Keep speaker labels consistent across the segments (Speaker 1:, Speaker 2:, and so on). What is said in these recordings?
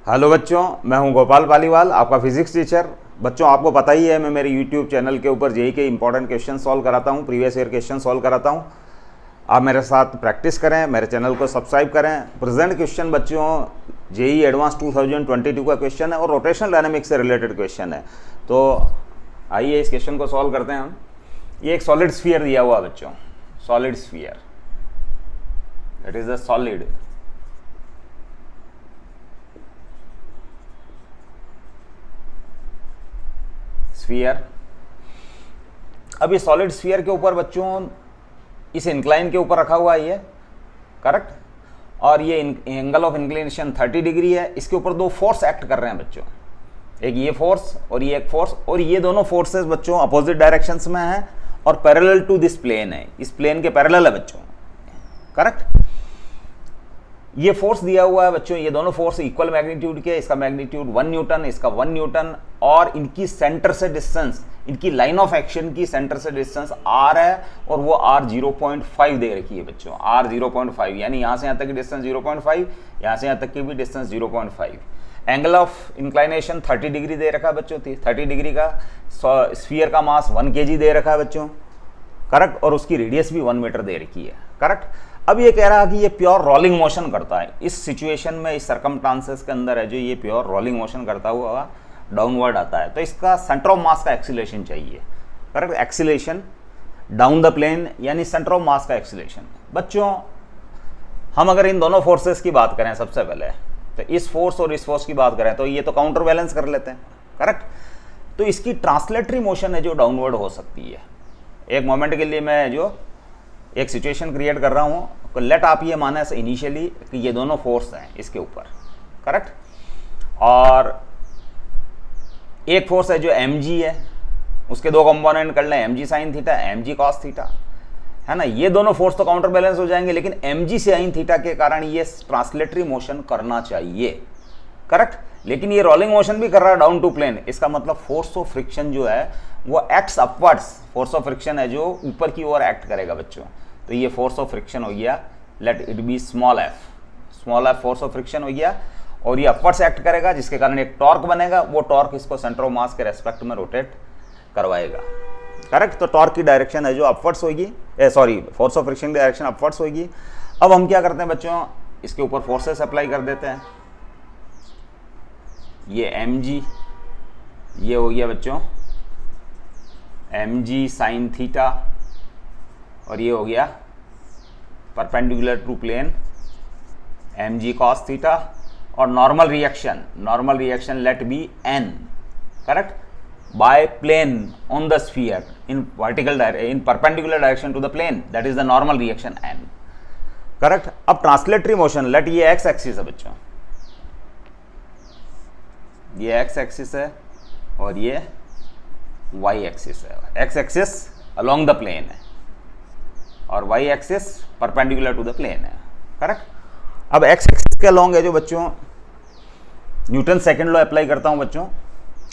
Speaker 1: Hello बच्चों, मैं हूं गोपाल पालीवाल, आपका फिजिक्स टीचर। बच्चों, आपको पता ही है मैं मेरे यूट्यूब चैनल के ऊपर जेईई के इंपॉर्टेंट क्वेश्चन सॉल्व कराता हूं, प्रीवियस ईयर क्वेश्चन सॉल्व कराता हूं। आप मेरे साथ प्रैक्टिस करें, मेरे चैनल को सब्सक्राइब करें। प्रेजेंट क्वेश्चन बच्चों जेईई एडवांस 2022 का क्वेश्चन है और रोटेशनल डायनामिक्स से रिलेटेड क्वेश्चन है। तो आइए इस क्वेश्चन को सॉल्व करते हैं हम। ये एक सॉलिड स्फीयर दिया हुआ बच्चों, solid sphere, it is a solid sphere. अब ये सॉलिड स्फीयर के ऊपर बच्चों इस इंक्लाइन के ऊपर रखा हुआ है ये, करेक्ट। और ये एंगल ऑफ इंक्लिनेशन 30 डिग्री है। इसके ऊपर दो फोर्स एक्ट कर रहे हैं बच्चों, एक ये फोर्स और ये एक फोर्स, और ये दोनों फोर्सेस बच्चों अपोजिट डायरेक्शंस में हैं और पैरेलल टू दिस प्लेन है, इस प्लेन के पैरेलल है बच्चों, करेक्ट। ये फोर्स दिया हुआ है बच्चों, ये दोनों फोर्स इक्वल मैग्नीट्यूड के, इसका मैग्नीट्यूड 1 न्यूटन, इसका 1 न्यूटन, और इनकी सेंटर से डिस्टेंस, इनकी लाइन ऑफ एक्शन की सेंटर से डिस्टेंस r है और वो r 0.5 दे रखी है बच्चों, r 0.5, यानी यहां से यहां तक की डिस्टेंस 0.5, यहां से यहां तक की भी distance 0.5। Angle of inclination 30 degree दे रखा है बच्चों, 30 डिग्री का। स्फीयर का मास 1 kg दे रखा है बच्चों, करेक्ट, और उसकी रेडियस भी 1 मीटर दे रखी है, करेक्ट। अब ये कह रहा है कि ये प्योर रोलिंग मोशन करता है इस सिचुएशन में, इस सर्कमस्टांसेस के अंदर है जो ये प्योर रोलिंग मोशन करता हुआ डाउनवर्ड आता है। तो इसका सेंटर ऑफ मास का एक्सीलरेशन चाहिए, correct, acceleration down the plane, यानी सेंटर ऑफ मास का एक्सीलरेशन। बच्चों, हम अगर इन दोनों फोर्सेस की बात करें सबसे पहले, तो इस फोर्स और इस फोर्स की बात करें तो ये तो काउंटर बैलेंस कर लेते हैं, करेक्ट। तो इसकी ट्रांसलेटरी मोशन है जो डाउनवर्ड हो सकती है। एक मोमेंट के लिए मैं जो एक सिचुएशन क्रिएट कर रहा हूँ, तो लेट आप ये माने इनिशियली कि ये दोनों फोर्स हैं इसके ऊपर, करेक्ट, और एक फोर्स है जो mg है, उसके दो कंपोनेंट कर लें, mg sine theta, mg cos theta, है ना। ये दोनों फोर्स तो काउंटर बैलेंस हो जाएंगे, लेकिन mg साइन थीटा के कारण ये ट्रांसलेटरी मोशन करना चाहिए, करेक्ट। लेकिन ये रोलिंग मोशन भी कर रहा है डाउन टू प्लेन, इसका मतलब फोर्स ऑफ फ्रिक्शन जो है वो acts upwards, force of friction है जो ऊपर की ओर एक्ट करेगा बच्चों। तो ये फोर्स ऑफ फ्रिक्शन हो गया, let it be small F force of friction हो गया, और ये अपवर्ड्स एक्ट करेगा जिसके कारण एक टॉर्क बनेगा। वो टॉर्क इसको सेंटर ऑफ मास के रेस्पेक्ट में रोटेट करवाएगा, करेक्ट। तो टॉर्क की डायरेक्शन है जो अपवर्ड्स होगी, फोर्स ऑफ फ्रिक्शन की डायरेक्शन अपवर्ड्स होगी। अब हम क्या करते हैं बच्चों, इसके ऊपर फोर्सेस अप्लाई कर देते हैं। ये mg, ये हो गया बच्चों mg साइन थीटा, और ये हो गया perpendicular to plane mg cos theta, और normal reaction let be n, correct, by plane on the sphere in perpendicular direction to the plane, that is the normal reaction n, correct. अब translatory motion, let ये x axis है बच्चों, ये x axis है और ये y axis है। x axis along the plane है और y axis perpendicular to the plane है, करेक्ट। अब x एक्सिस के अलोंग है जो बच्चों, न्यूटन सेकंड लॉ अप्लाई करता हूं बच्चों,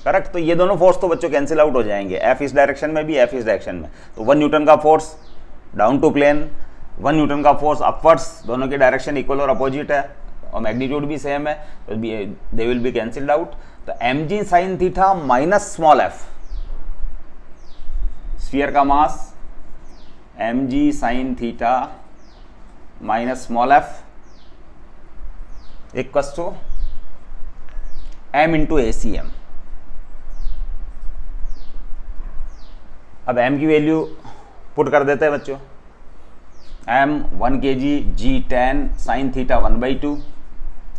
Speaker 1: करेक्ट। तो ये दोनों फोर्स तो बच्चों कैंसिल आउट हो जाएंगे, F इस डायरेक्शन में भी, F इस डायरेक्शन में। तो 1 न्यूटन का force down to plane, 1 newton का फोर्स अपवर्ड्स, दोनों की डायरेक्शन इक्वल और अपोजिट है और मैग्नीट्यूड भी सेम है, तो they will be cancelled out. तो mg sine theta minus small f, sphere का mass mg sine theta minus small f equals to m into ACM। अब m की वैल्यू पुट कर देते हैं बच्चों, m 1 kg g tan sine theta 1/2,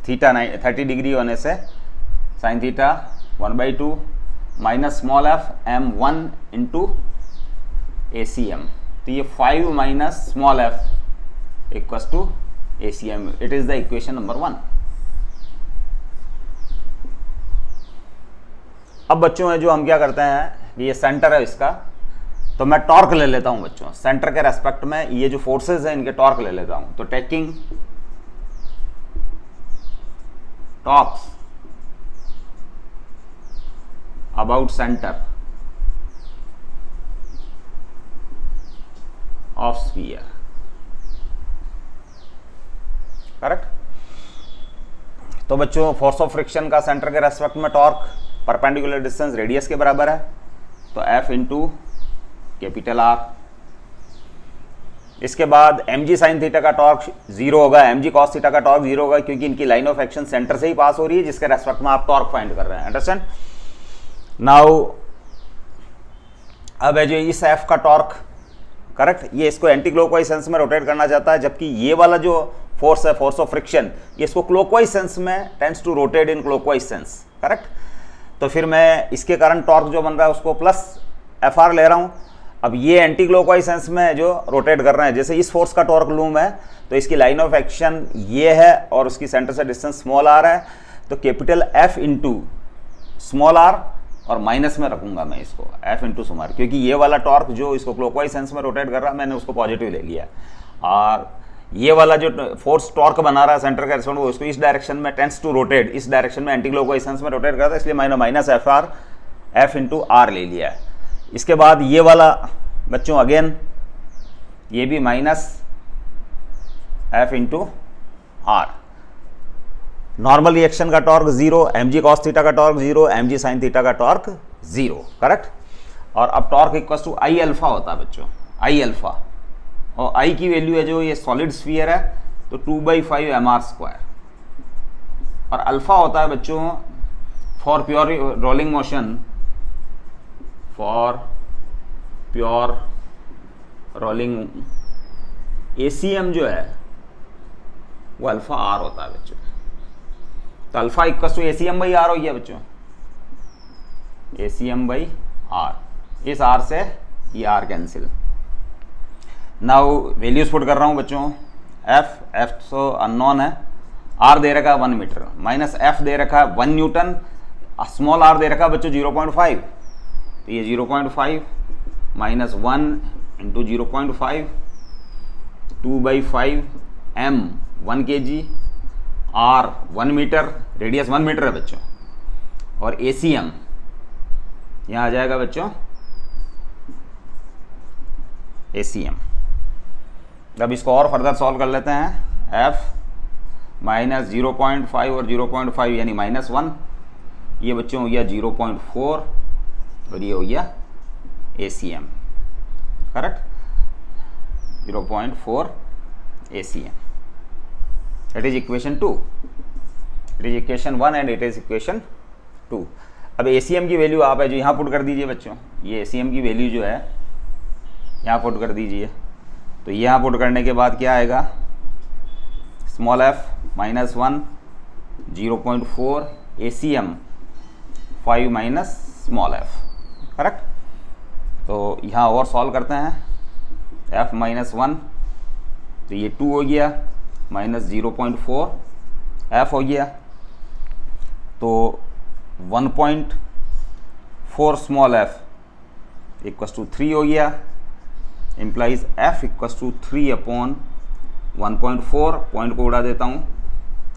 Speaker 1: थीटा 30 degree होने से sine theta 1/2 minus small f m1 into ACM। तो ये 5 minus small f equals to ACM। It is the equation number 1। अब बच्चों है जो हम क्या करते हैं, ये सेंटर है इसका, तो मैं टॉर्क ले लेता हूं बच्चों, सेंटर के रेस्पेक्ट में ये जो फोर्सेस हैं इनके टॉर्क ले लेता हूं। तो taking torques about centre of sphere, correct. तो बच्चों फोर्स ऑफ फ्रिक्शन का सेंटर के रेस्पेक्ट में टॉर्क परपेंडिकुलर डिस्टेंस रेडियस के बराबर है, तो F इंटू कैपिटल R। इसके बाद mg साइन थीटा का टॉर्क 0 होगा, mg कॉस थीटा का टॉर्क 0 होगा, क्योंकि इनकी लाइन ऑफ एक्शन सेंटर से ही पास हो रही है, जिसके रेस्पेक्ट में आप टॉर्क फाइंड कर रहे हैं। अंडरस्टैंड? नाउ अब है जो इस F का टॉर्क, करेक्ट, ये इसको एंटी क्लॉकवाइज सेंस में रोटेट करना चाहता है, जबकि ये वाला जो फोर्स है, फोर्स ऑफ फ्रिक्शन, ये इसको क्लॉकवाइज सेंस में tends to rotate in clockwise sense, correct. तो फिर मैं इसके कारण टॉर्क जो बन रहा है उसको प्लस FR ले रहा हूं। अब ये एंटी क्लॉकवाइज सेंस में जो रोटेट कर रहे हैं, जैसे इस फोर्स का टॉर्क लूम है तो इसकी लाइन ऑफ एक्शन ये है और उसकी सेंटर से डिस्टेंस स्मॉल r है, तो capital F into small r और माइनस में रखूंगा मैं इसको F इंटू स्मॉल r, क्योंकि ये वाला टॉर्क जो इसको क्लॉकवाइज सेंस में रोटेट कर रहा है मैंने उसको पॉजिटिव ले लिया, और ये वाला जो फोर्स टॉर्क बना रहा है सेंटर का रेस्पेक्ट में उसको इस डायरेक्शन में टेंड्स टू रोटेट, इस डायरेक्शन में एंटी क्लॉकवाइज सेंस में रोटेट करता है, इसलिए मैंने minus FR F into R ले लिया है। इसके बाद ये वाला बच्चों अगेन ये भी minus F into R। Normal reaction का टॉर्क 0, mg कॉस थीटा का टॉर्क 0, mg साइन थीटा का टॉर्क 0, करेक्ट। और अब torque equal to I alpha होता है बच्चों, आई अल्फा, और I की वैल्यू है जो ये सॉलिड स्फीयर है तो 2/5 mr², और अल्फा होता है बच्चों for pure rolling motion, for pure rolling ACM जो है वो अल्फा R होता है बच्चों। तो अल्फा इक्वल टू ACM/R हो गया बच्चों, ACM/R, इस R से ये R cancel. Now values put कर रहा हूं बच्चों, F तो अननोन है, R दे रखा है 1 मीटर, माइनस F दे रखा है 1 न्यूटन, स्मॉल r दे रखा है बच्चों 0.5, तो ये 0.5 minus 1 into 0.5, 2/5 m 1 kg, r 1 metre, radius 1 metre है बच्चों, और ACM यहाँ आ जाएगा बच्चों ACM। अब इसको और फर्दर सॉल्व कर लेते हैं, F माइनस 0.5 और 0.5 यानी -1, ये बच्चों हो गया 0.4 और ये हो गया ACM, correct, 0.4 ACM। It is equation 2, it is equation 1 and it is equation 2। अब ACM की वैल्यू आप है जो यहाँ पुट कर दीजिए बच्चों, ये ACM की वैल्यू जो है यहाँ पुट कर दीजिए, तो यहाँ पुट करने के बाद क्या आएगा, small f -1 0.4 ACM 5 minus small f, correct. तो यहाँ और सॉल्व करते हैं, f -1 तो ये 2 हो गया, माइनस 0.4 f हो गया, तो 1.4 स्मॉल f इक्वल्स टू 3 हो गया, implies f equals to 3/1.4, point को उड़ा देता हूँ,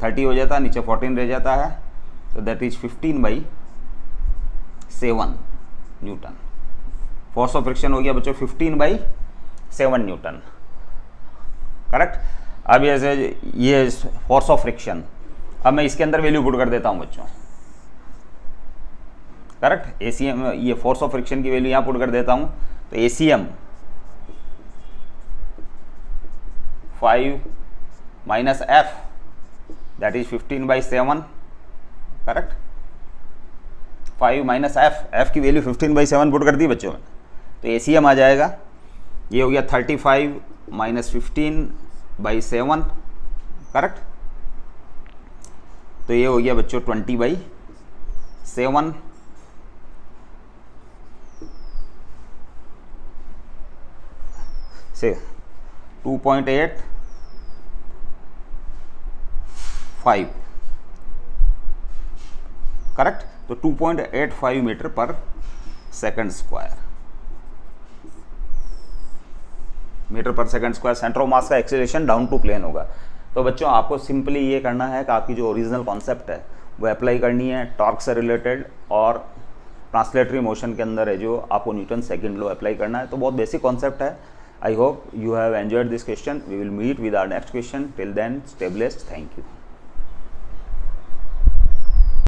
Speaker 1: 30 हो जाता है, नीचे 14 रह जाता है, तो that is 15/7 Newton. Force of friction हो गया बच्चों 15/7 न्यूटन, करेक्ट। अब ये फोर्स ऑफ फ्रिक्शन, अब मैं इसके अंदर वैल्यू पुट कर देता हूँ बच्चों, करेक्ट। ACM, ये फोर्स ऑफ फ्रिक्शन की वैल्यू यहाँ पुट कर देता हूँ, तो ACM 5 minus F that is 15/7, correct. 5 minus F की वैल्यू 15/7 पुट कर दी बच्चों में, तो ACM आ जाएगा, ये हो गया 35 माइनस 15/7, करेक्ट। तो ये हो गया बच्चों 20/7, से 2.85, करेक्ट। तो 2.85 मीटर पर सेकंड स्क्वायर, मीटर पर second square centre of mass का एक्सेलरेशन डाउन टू प्लेन होगा। तो बच्चों आपको सिंपली ये करना है कि आपकी जो ओरिजिनल कॉन्सेप्ट है वो अप्लाई करनी है टॉर्क से रिलेटेड, और ट्रांसलेटरी मोशन के अंदर है जो आपको न्यूटन सेकंड लॉ अप्लाई करना है। तो बहुत बेसिक कॉन्सेप्ट है। I hope you have enjoyed this question. We will meet with our next question. Till then, stay blessed. Thank you.